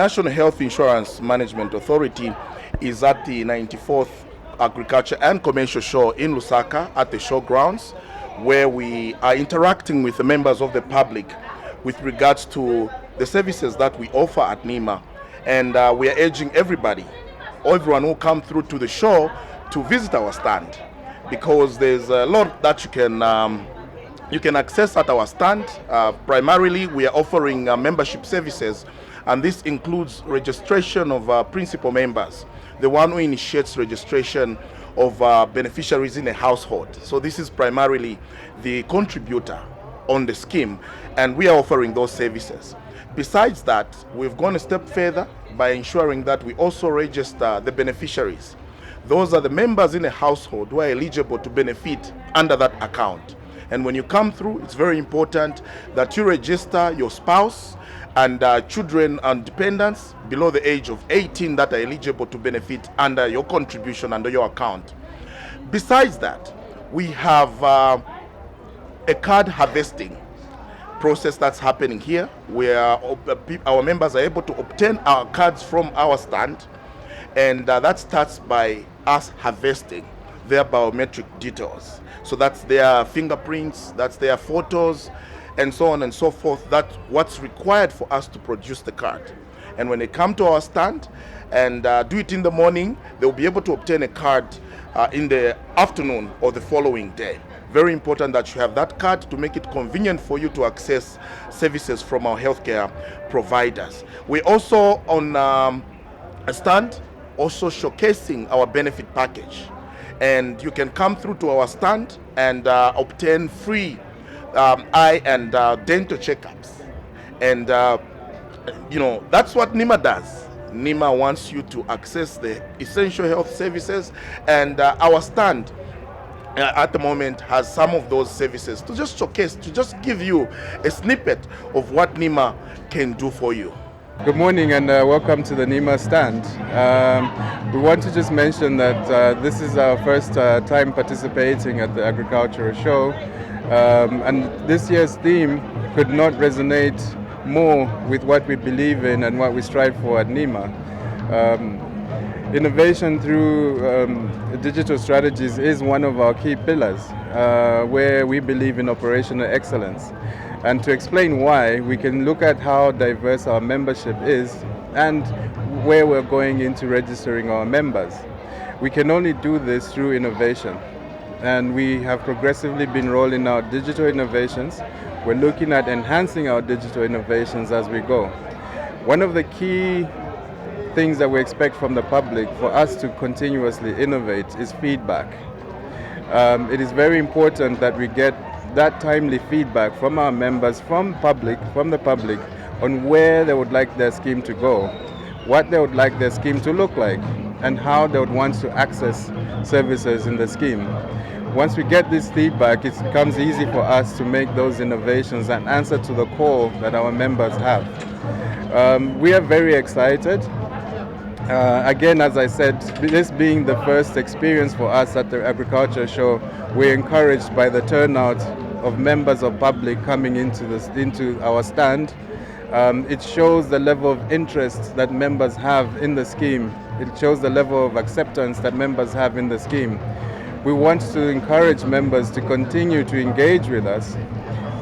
National Health Insurance Management Authority is at the 94th Agriculture and Commercial Show in Lusaka at the showgrounds, where we are interacting with the members of the public with regards to the services that we offer at Nhima. And we are urging everybody, everyone who come through to the show, to visit our stand, because there's a lot that you can access at our stand. Primarily, we are offering membership services, and this includes registration of principal members, the one who initiates registration of beneficiaries in a household. So this is primarily the contributor on the scheme, and we are offering those services. Besides that, we've gone a step further by ensuring that we also register the beneficiaries. Those are the members in a household who are eligible to benefit under that account. And when you come through, it's very important that you register your spouse and children and dependents below the age of 18 that are eligible to benefit under your contribution, under your account. Besides that, we have a card harvesting process that's happening here, where our members are able to obtain our cards from our stand, and that starts by us harvesting their biometric details. So that's their fingerprints, that's their photos, and so on and so forth. That's what's required for us to produce the card. And when they come to our stand and do it in the morning, they'll be able to obtain a card in the afternoon or the following day. Very important that you have that card to make it convenient for you to access services from our healthcare providers. We're also on a stand also showcasing our benefit package. And you can come through to our stand and obtain free eye and dental checkups. And, that's what Nhima does. Nhima wants you to access the essential health services, and our stand at the moment has some of those services to just showcase, to just give you a snippet of what Nhima can do for you. Good morning and welcome to the Nhima stand. We want to just mention that this is our first time participating at the agricultural show, and this year's theme could not resonate more with what we believe in and what we strive for at Nhima. Innovation through digital strategies is one of our key pillars, where we believe in operational excellence. And to explain why, we can look at how diverse our membership is and where we're going into registering our members. We can only do this through innovation. And we have progressively been rolling out digital innovations. We're looking at enhancing our digital innovations as we go. One of the key things that we expect from the public for us to continuously innovate is feedback. It is very important that we get that timely feedback from our members, from the public, on where they would like their scheme to go, what they would like their scheme to look like, and how they would want to access services in the scheme. Once we get this feedback, it becomes easy for us to make those innovations and answer to the call that our members have. We are very excited. Again, as I said, this being the first experience for us at the agriculture show, we're encouraged by the turnout of members of public coming into our stand. It shows the level of interest that members have in the scheme. It shows the level of acceptance that members have in the scheme. We want to encourage members to continue to engage with us,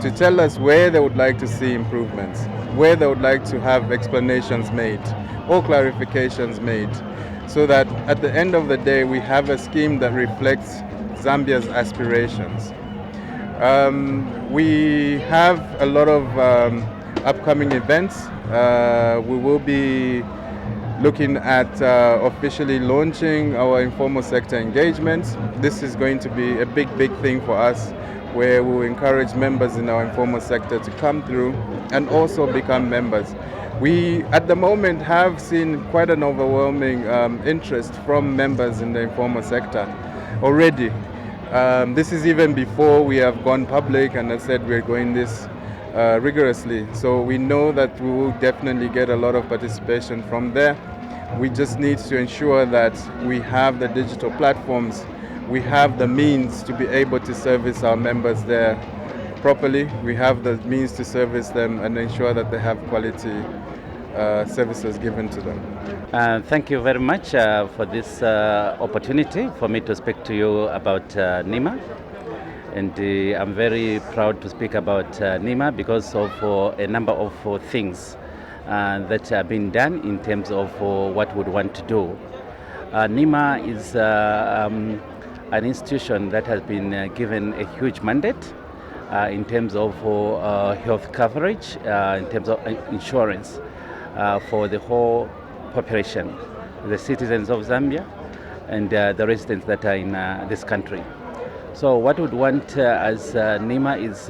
to tell us where they would like to see improvements, where they would like to have explanations made or clarifications made, so that at the end of the day we have a scheme that reflects Zambia's aspirations. We have a lot of upcoming events. We will be looking at officially launching our informal sector engagements. This is going to be a big thing for us, where we will encourage members in our informal sector to come through and also become members. We, at the moment, have seen quite an overwhelming interest from members in the informal sector already. This is even before we have gone public, and as I said, we're going this rigorously. So we know that we will definitely get a lot of participation from there. We just need to ensure that we have the digital platforms, we have the means to be able to service our members there properly. We have the means to service them and ensure that they have quality services given to them. Thank you very much for this opportunity for me to speak to you about Nhima. And I'm very proud to speak about Nhima because of a number of things that have been done in terms of what we want to do. Nhima is an institution that has been given a huge mandate in terms of health coverage, in terms of insurance for the whole population, the citizens of Zambia and the residents that are in this country. So what we want as Nhima is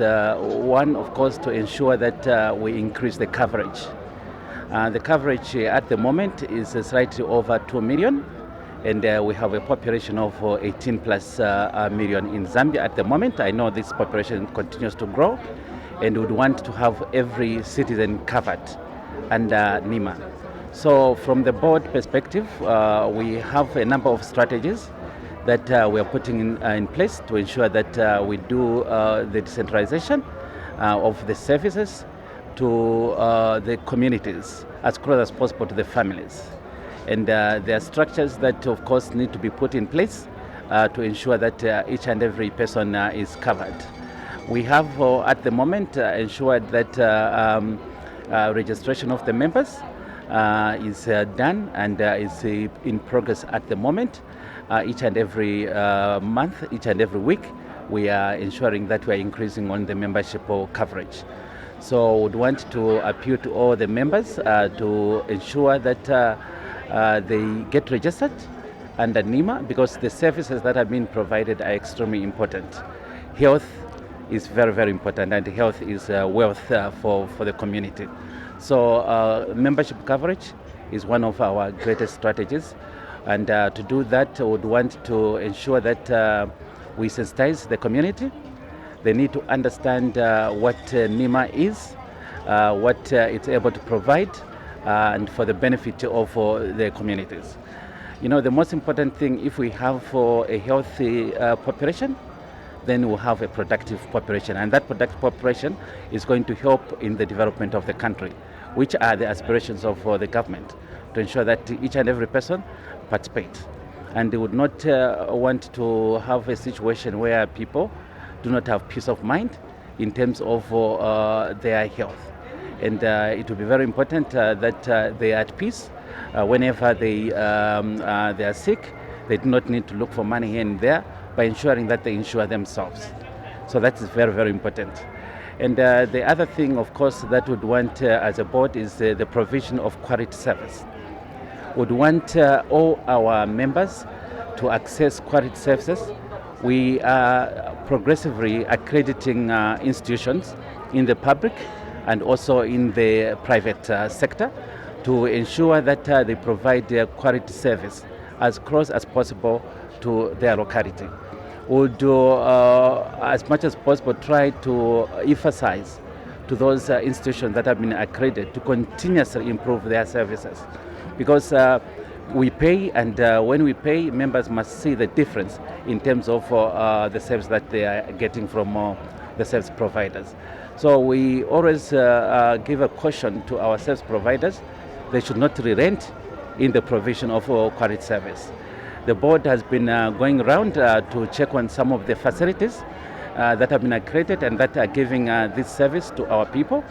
one, of course, to ensure that we increase the coverage. The coverage at the moment is slightly over 2 million, and we have a population of 18 plus million in Zambia at the moment. I know this population continues to grow, and would want to have every citizen covered under Nhima. So from the board perspective, we have a number of strategies that we are putting in place to ensure that we do the decentralization of the services to the communities as close as possible to the families. And there are structures that, of course, need to be put in place to ensure that each and every person is covered. We have, at the moment, ensured that registration of the members is done and is in progress at the moment. Each and every month, each and every week, we are ensuring that we are increasing on the membership coverage. So we would want to appeal to all the members to ensure that they get registered under Nhima, because the services that are being provided are extremely important. Health is very, very important, and health is wealth for the community. So membership coverage is one of our greatest strategies. And to do that, we would want to ensure that we sensitize the community. They need to understand what Nhima is, what it's able to provide, and for the benefit of the communities. You know, the most important thing, if we have a healthy population, then we'll have a productive population. And that productive population is going to help in the development of the country, which are the aspirations of the government, to ensure that each and every person participates. And they would not want to have a situation where people do not have peace of mind in terms of their health. And it will be very important that they are at peace whenever they are sick. They do not need to look for money here and there, by ensuring that they insure themselves. So that is very, very important. And the other thing, of course, that we'd want as a board is the provision of quality service. Would want all our members to access quality services. We are progressively accrediting institutions in the public and also in the private sector to ensure that they provide quality service as close as possible to their locality. Would as much as possible try to emphasize to those institutions that have been accredited to continuously improve their services, because we pay, and when we pay, members must see the difference in terms of the service that they are getting from the service providers. So we always give a caution to our service providers. They should not re-rent in the provision of quality service. The board has been going around to check on some of the facilities that have been accredited and that are giving this service to our people.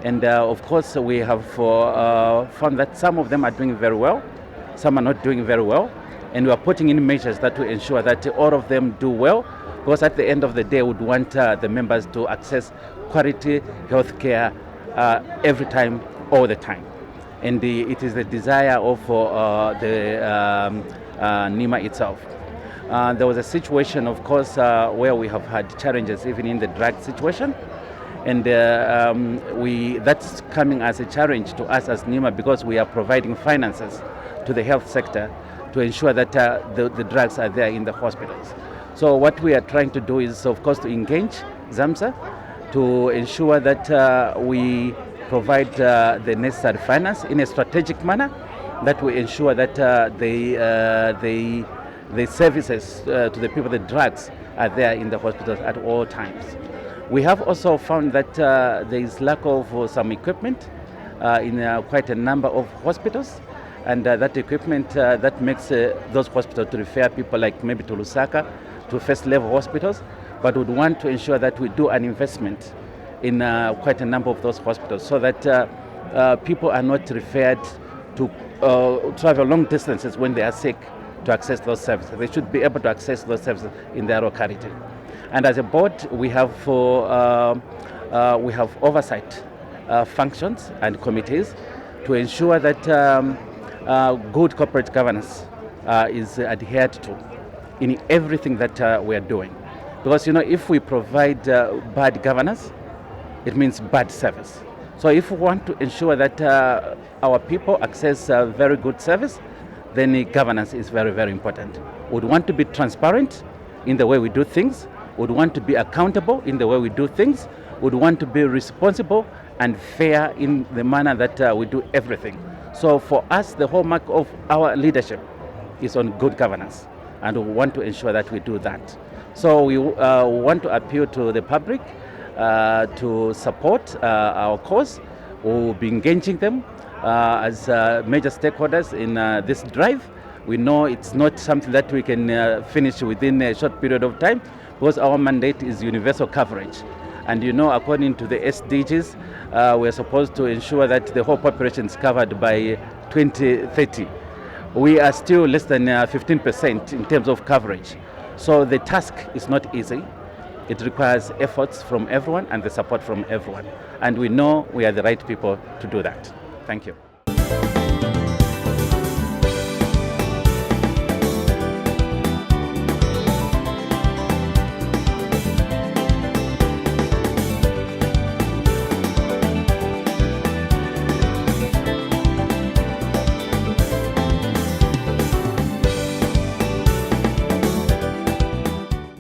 And of course, we have found that some of them are doing very well, some are not doing very well. And we are putting in measures that will ensure that all of them do well, because at the end of the day, we would want the members to access quality health care every time, all the time. And it is the desire of the Nhima itself. There was a situation, of course, where we have had challenges even in the drug situation, and that's coming as a challenge to us as Nhima, because we are providing finances to the health sector to ensure that the drugs are there in the hospitals. So what we are trying to do is, of course, to engage ZAMSA to ensure that we provide the necessary finance in a strategic manner, that we ensure that the services to the people, the drugs, are there in the hospitals at all times. We have also found that there is lack of some equipment in quite a number of hospitals, and that equipment that makes those hospitals to refer people like maybe to Lusaka, to first level hospitals, but would want to ensure that we do an investment in quite a number of those hospitals so that people are not referred to travel long distances when they are sick to access those services. They should be able to access those services in their locality. And as a board, we have oversight functions and committees to ensure that good corporate governance is adhered to in everything that we are doing. Because if we provide bad governance, it means bad service. So if we want to ensure that our people access very good service, then governance is very, very important. We would want to be transparent in the way we do things. We would want to be accountable in the way we do things. We would want to be responsible and fair in the manner that we do everything. So for us, the hallmark of our leadership is on good governance, and we want to ensure that we do that. So we want to appeal to the public to support our cause. We will be engaging them as major stakeholders in this drive. We know it's not something that we can finish within a short period of time, because our mandate is universal coverage. And according to the SDGs, we're supposed to ensure that the whole population is covered by 2030. We are still less than 15% in terms of coverage. So the task is not easy. It requires efforts from everyone and the support from everyone. And we know we are the right people to do that. Thank you.